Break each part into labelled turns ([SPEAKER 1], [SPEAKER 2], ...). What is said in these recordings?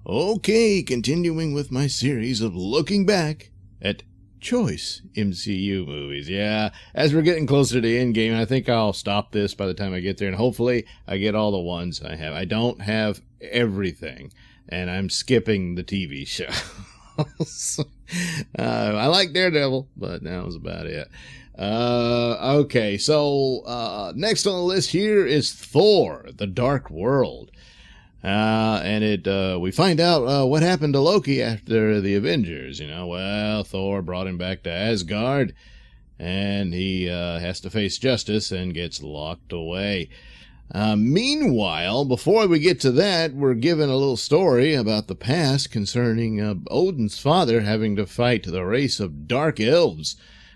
[SPEAKER 1] Okay, continuing with my series of looking back at choice MCU movies. Yeah, as we're getting closer to the end game, I think I'll stop this by the time I get there, and hopefully I get all the ones I have. I don't have everything, and I'm skipping the TV show. I like Daredevil, but that was about it. Okay, so next on the list here is Thor, The Dark World. And we find out what happened to Loki after the Avengers. Well, Thor brought him back to Asgard, and he has to face justice and gets locked away. Meanwhile, before we get to that, we're given a little story about the past concerning Odin's father having to fight the race of dark elves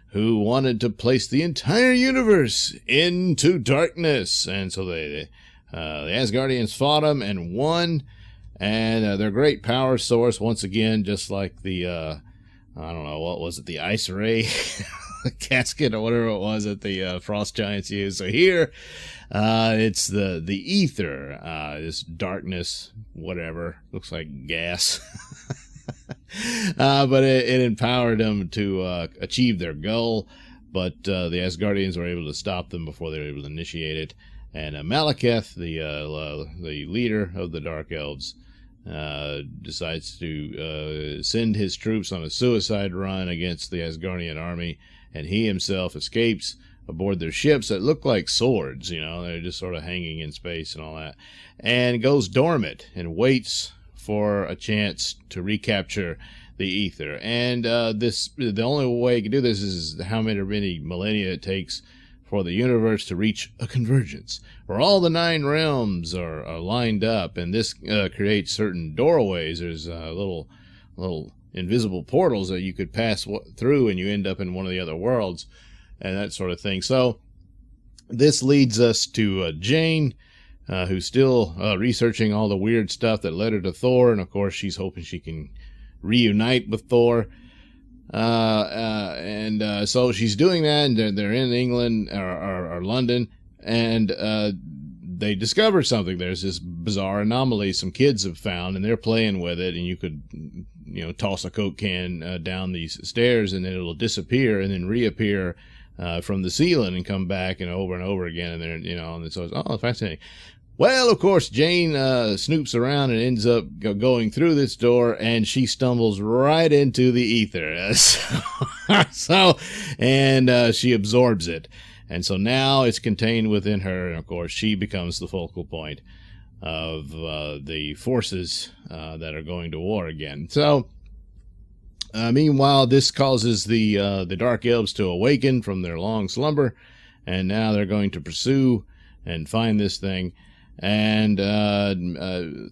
[SPEAKER 1] who wanted to place the entire universe into darkness. And so the Asgardians fought them and won, and their great power source, once again, just like the, I don't know, what was it, the ice ray casket or whatever it was that the frost giants used. So here, it's the ether, this darkness, whatever, looks like gas. But it empowered them to achieve their goal, but the Asgardians were able to stop them before they were able to initiate it. And Malekith, the leader of the Dark Elves, decides to send his troops on a suicide run against the Asgardian army, and he himself escapes aboard their ships that look like swords. They're just sort of hanging in space and all that, and goes dormant and waits for a chance to recapture the ether. And the only way you can do this is how many millennia it takes for the universe to reach a convergence, where all the 9 realms are lined up, and this creates certain doorways. There's little invisible portals that you could pass through, and you end up in one of the other worlds, and that sort of thing. So this leads us to Jane, who's still researching all the weird stuff that led her to Thor, and of course she's hoping she can reunite with Thor. So she's doing that, and they're in England or London, and they discover something. There's this bizarre anomaly some kids have found, and they're playing with it, and you could toss a Coke can down these stairs, and then it'll disappear and then reappear from the ceiling and come back and over again, and and so it's fascinating. Well, of course, Jane snoops around and ends up going through this door, and she stumbles right into the ether. She absorbs it. And so now it's contained within her, and of course, she becomes the focal point of the forces that are going to war again. So, meanwhile, this causes the Dark Elves to awaken from their long slumber, and now they're going to pursue and find this thing. And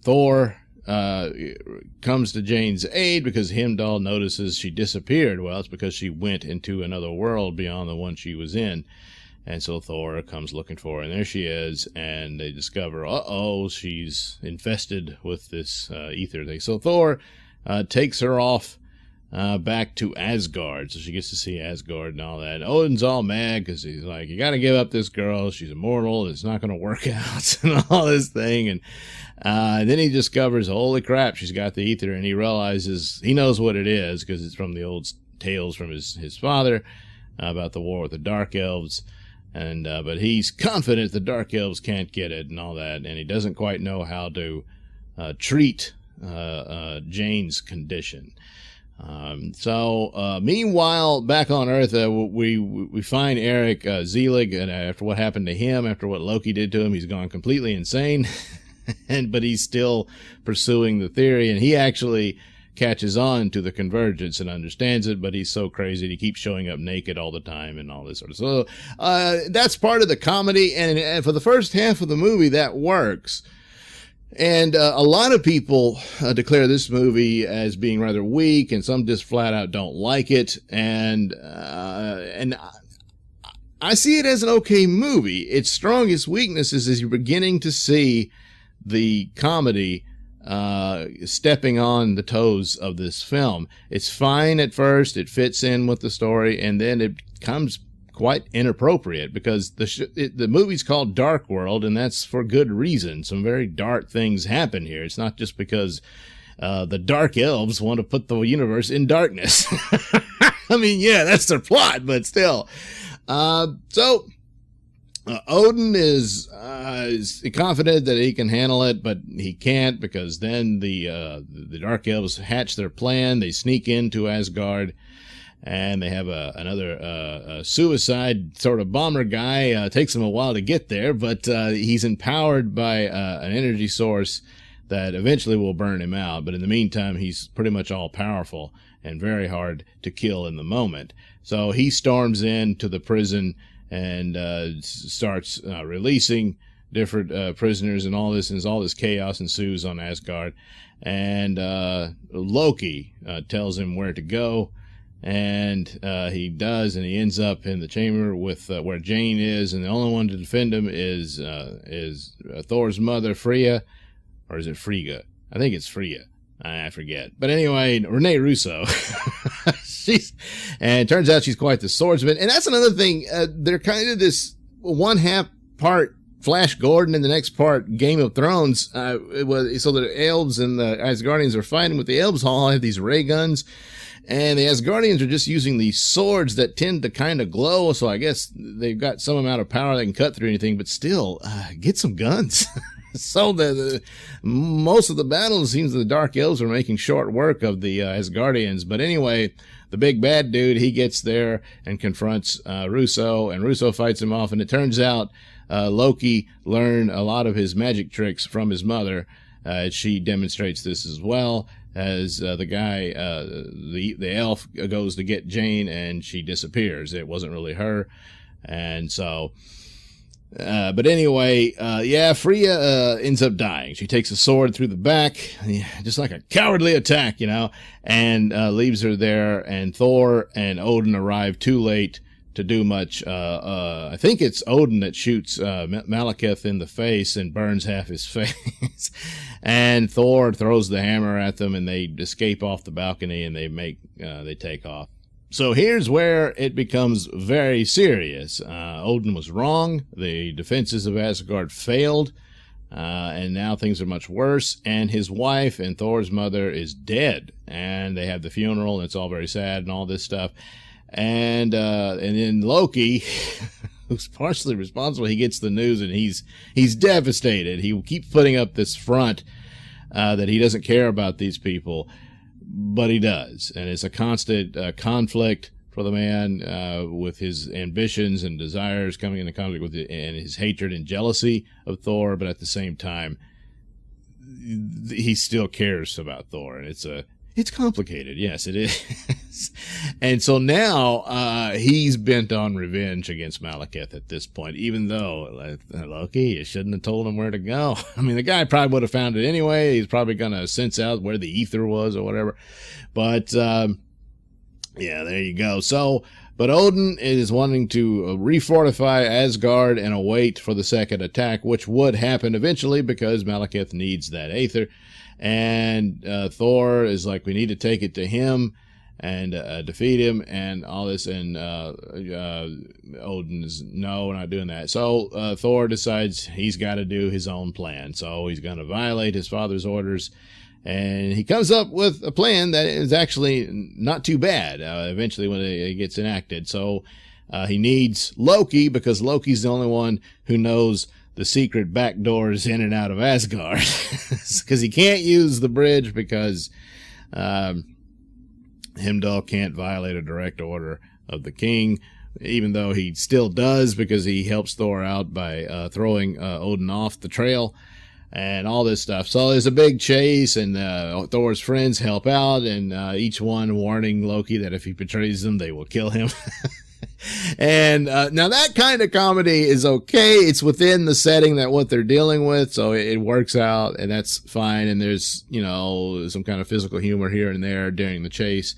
[SPEAKER 1] Thor comes to Jane's aid because Heimdall notices she disappeared. Well, it's because she went into another world beyond the one she was in. And so Thor comes looking for her, and there she is, and they discover, she's infested with this ether thing. So Thor takes her off back to Asgard, so she gets to see Asgard and all that. And Odin's all mad because he's like, you got to give up this girl. She's immortal. It's not going to work out and all this thing. And then he discovers, holy crap, she's got the ether, and he realizes he knows what it is because it's from the old tales from his father about the war with the Dark Elves. And but he's confident the Dark Elves can't get it and all that, and he doesn't quite know how to treat Jane's condition. Meanwhile, back on Earth, we find Eric Zelig, and after what happened to him, after what Loki did to him, he's gone completely insane. But he's still pursuing the theory, and he actually catches on to the convergence and understands it, but he's so crazy he keeps showing up naked all the time and all this sort of stuff. So that's part of the comedy, and for the first half of the movie, that works. And a lot of people declare this movie as being rather weak, and some just flat out don't like it. And I see it as an okay movie. Its strongest weakness is you're beginning to see the comedy stepping on the toes of this film. It's fine at first, it fits in with the story, and then it becomes quite inappropriate because the movie's called Dark World, and that's for good reason. Some very dark things happen here. It's not just because the dark elves want to put the universe in darkness. I mean, yeah, that's their plot, but still. Odin is confident that he can handle it, but he can't, because then the dark elves hatch their plan. They sneak into Asgard, and they have another suicide sort of bomber guy. Takes him a while to get there, but he's empowered by an energy source that eventually will burn him out. But in the meantime, he's pretty much all powerful and very hard to kill in the moment. So he storms into the prison and starts releasing different prisoners and all this, and all this chaos ensues on Asgard. And Loki tells him where to go, and he does, and he ends up in the chamber with where Jane is, and the only one to defend him is Thor's mother, Freya, or is it Frigga? I think it's Freya. I forget. But anyway, Renee Russo. And it turns out she's quite the swordsman. And that's another thing. They're kind of this one half part Flash Gordon and the next part Game of Thrones. So the elves and the Asgardians are fighting with the elves all have these ray guns. And the Asgardians are just using these swords that tend to kind of glow. So I guess they've got some amount of power that can cut through anything. But still, get some guns. So most of the battles, seems the Dark Elves are making short work of the Asgardians. But anyway, the big bad dude, he gets there and confronts Russo, and Russo fights him off. And it turns out Loki learned a lot of his magic tricks from his mother. She demonstrates this as well, as the guy, the elf goes to get Jane, and she disappears. It wasn't really her. And so... but anyway, Freya ends up dying. She takes a sword through the back, just like a cowardly attack, and leaves her there. And Thor and Odin arrive too late to do much. I think it's Odin that shoots Malekith in the face and burns half his face. And Thor throws the hammer at them, and they escape off the balcony, and they take off. So here's where it becomes very serious. Odin was wrong. The defenses of Asgard failed. And now things are much worse. And his wife and Thor's mother is dead. And they have the funeral, and it's all very sad and all this stuff. And then Loki, who's partially responsible, he gets the news, and he's devastated. He keeps putting up this front that he doesn't care about these people. But he does, and it's a constant conflict for the man with his ambitions and desires coming into conflict with it, and his hatred and jealousy of Thor. But at the same time, he still cares about Thor, and it's complicated. Yes, it is. And so now he's bent on revenge against Malekith at this point, even though, Loki, you shouldn't have told him where to go. I mean, the guy probably would have found it anyway. He's probably going to sense out where the ether was or whatever. But, there you go. So, but Odin is wanting to refortify Asgard and await for the second attack, which would happen eventually because Malekith needs that aether. And Thor is like, we need to take it to him and defeat him and all this. And Odin's, no, we're not doing that. So Thor decides he's got to do his own plan. So he's going to violate his father's orders. And he comes up with a plan that is actually not too bad eventually when it gets enacted. So he needs Loki, because Loki's the only one who knows the secret back doors in and out of Asgard, because he can't use the bridge because Heimdall can't violate a direct order of the king, even though he still does, because he helps Thor out by throwing Odin off the trail and all this stuff. So there's a big chase, and Thor's friends help out, and each one warning Loki that if he betrays them, they will kill him. And now that kind of comedy is okay. It's within the setting that what they're dealing with, so it works out, and that's fine. And there's, some kind of physical humor here and there during the chase.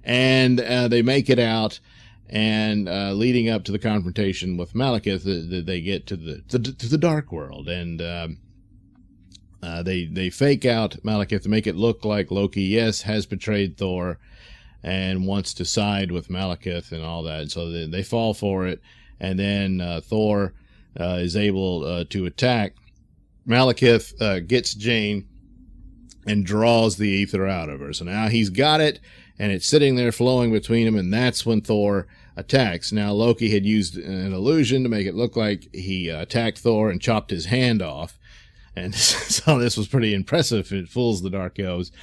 [SPEAKER 1] And they make it out, and leading up to the confrontation with Malekith, they get to the dark world, and they fake out Malekith to make it look like Loki, yes, has betrayed Thor and wants to side with Malekith and all that. So they fall for it. And then Thor is able to attack. Malekith gets Jane and draws the ether out of her. So now he's got it, and it's sitting there flowing between them, and that's when Thor attacks. Now, Loki had used an illusion to make it look like he attacked Thor and chopped his hand off. And so this was pretty impressive. It fools the dark elves.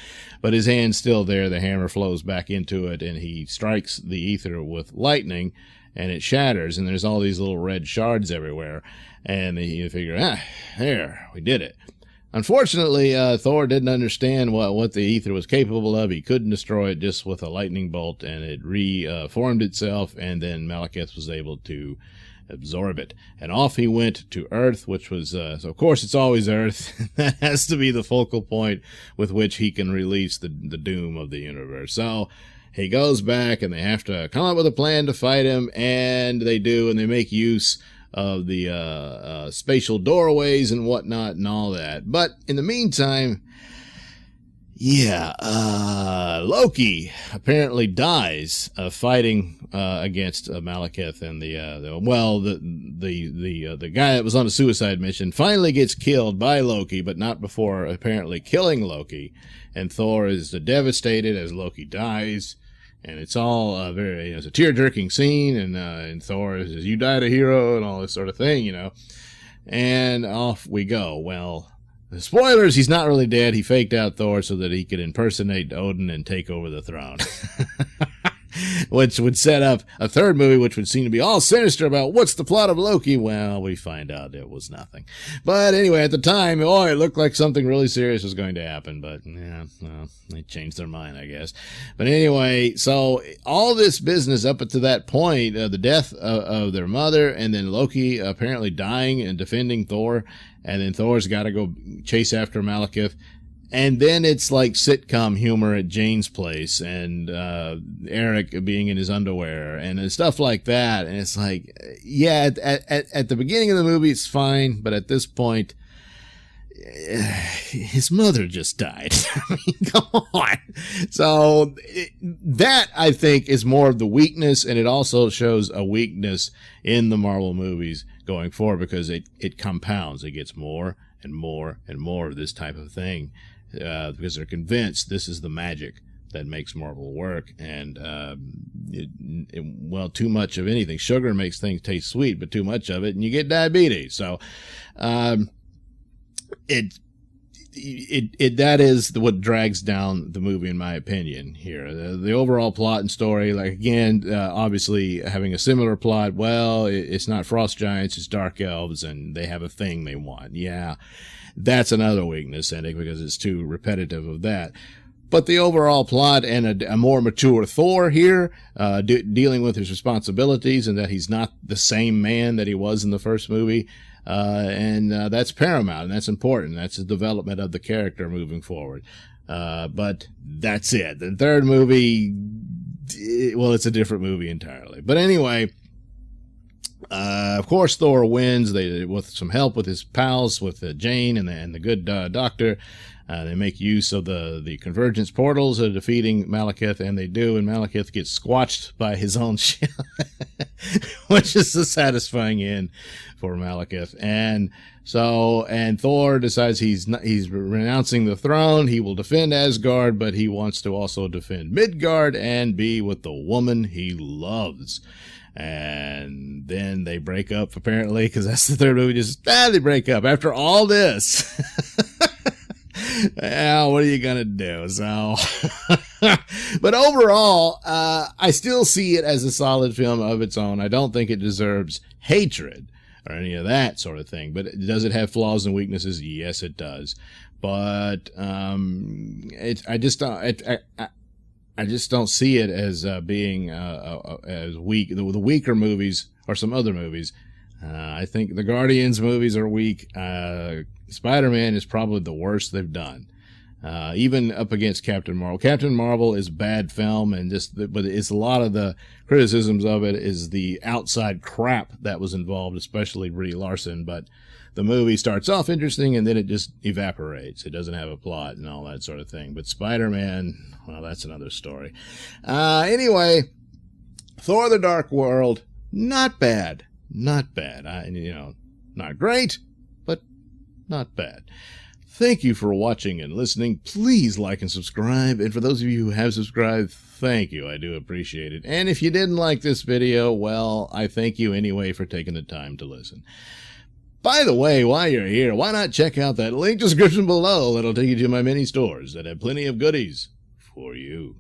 [SPEAKER 1] But his hand's still there. The hammer flows back into it, and he strikes the ether with lightning, and it shatters, and there's all these little red shards everywhere. And you figure, there, we did it. Unfortunately, Thor didn't understand what the ether was capable of. He couldn't destroy it just with a lightning bolt, and it reformed itself, and then Malekith was able to absorb it. And off he went to Earth, which was, so of course it's always Earth. That has to be the focal point with which he can release the doom of the universe. So he goes back, and they have to come up with a plan to fight him, and they do, and they make use of the spatial doorways and whatnot and all that. But in the meantime, Loki apparently dies fighting against Malekith, and the guy that was on a suicide mission finally gets killed by Loki, but not before apparently killing Loki. And Thor is devastated as Loki dies. And it's all it's a tear-jerking scene, and Thor says, "You died a hero," and all this sort of thing, And off we go. Well, spoilers, he's not really dead. He faked out Thor so that he could impersonate Odin and take over the throne. Which would set up a third movie, which would seem to be all sinister about what's the plot of Loki. Well, we find out it was nothing. But anyway, at the time, it looked like something really serious was going to happen. But yeah, well, they changed their mind, I guess. But anyway, so all this business up to that point, the death of their mother, and then Loki apparently dying and defending Thor, and then Thor's got to go chase after Malekith. And then it's like sitcom humor at Jane's place, and Eric being in his underwear and stuff like that. And it's like, yeah, at the beginning of the movie, it's fine. But at this point, his mother just died. I mean, come on. So that, I think, is more of the weakness. And it also shows a weakness in the Marvel movies going forward, because it compounds. It gets more and more and more of this type of thing. Because they're convinced this is the magic that makes Marvel work. And, too much of anything. Sugar makes things taste sweet, but too much of it, and you get diabetes. So, that is what drags down the movie, in my opinion, here. The overall plot and story, like, again, obviously having a similar plot. Well, it's not frost giants, it's dark elves, and they have a thing they want. Yeah. That's another weakness in it, because it's too repetitive of that. But the overall plot and a more mature Thor here, dealing with his responsibilities, and that he's not the same man that he was in the first movie. And that's paramount, and that's important. That's the development of the character moving forward. But that's it. The third movie, it's a different movie entirely. But anyway, of course, Thor wins. With some help with his pals, with Jane and the good doctor. They make use of the convergence portals of defeating Malekith, and they do, and Malekith gets squashed by his own ship, which is a satisfying end for Malekith. And Thor decides he's renouncing the throne. He will defend Asgard, but he wants to also defend Midgard and be with the woman he loves. And then they break up, apparently, because that's the third movie. They break up after all this. Well, what are you gonna do? So, but overall, I still see it as a solid film of its own. I don't think it deserves hatred or any of that sort of thing. But does it have flaws and weaknesses? Yes, it does. But I just don't see it as being as weak. The weaker movies are some other movies. I think the Guardians movies are weak. Spider-Man is probably the worst they've done. Even up against Captain Marvel. Captain Marvel is a bad film, but it's a lot of the criticisms of it is the outside crap that was involved, especially Brie Larson. But the movie starts off interesting, and then it just evaporates. It doesn't have a plot and all that sort of thing. But Spider-Man, well, that's another story. Anyway, Thor: The Dark World, not bad. Not bad. Not great, but not bad. Thank you for watching and listening. Please like and subscribe. And for those of you who have subscribed, thank you. I do appreciate it. And if you didn't like this video, well, I thank you anyway for taking the time to listen. By the way, while you're here, why not check out that link description below? That'll take you to my many stores that have plenty of goodies for you.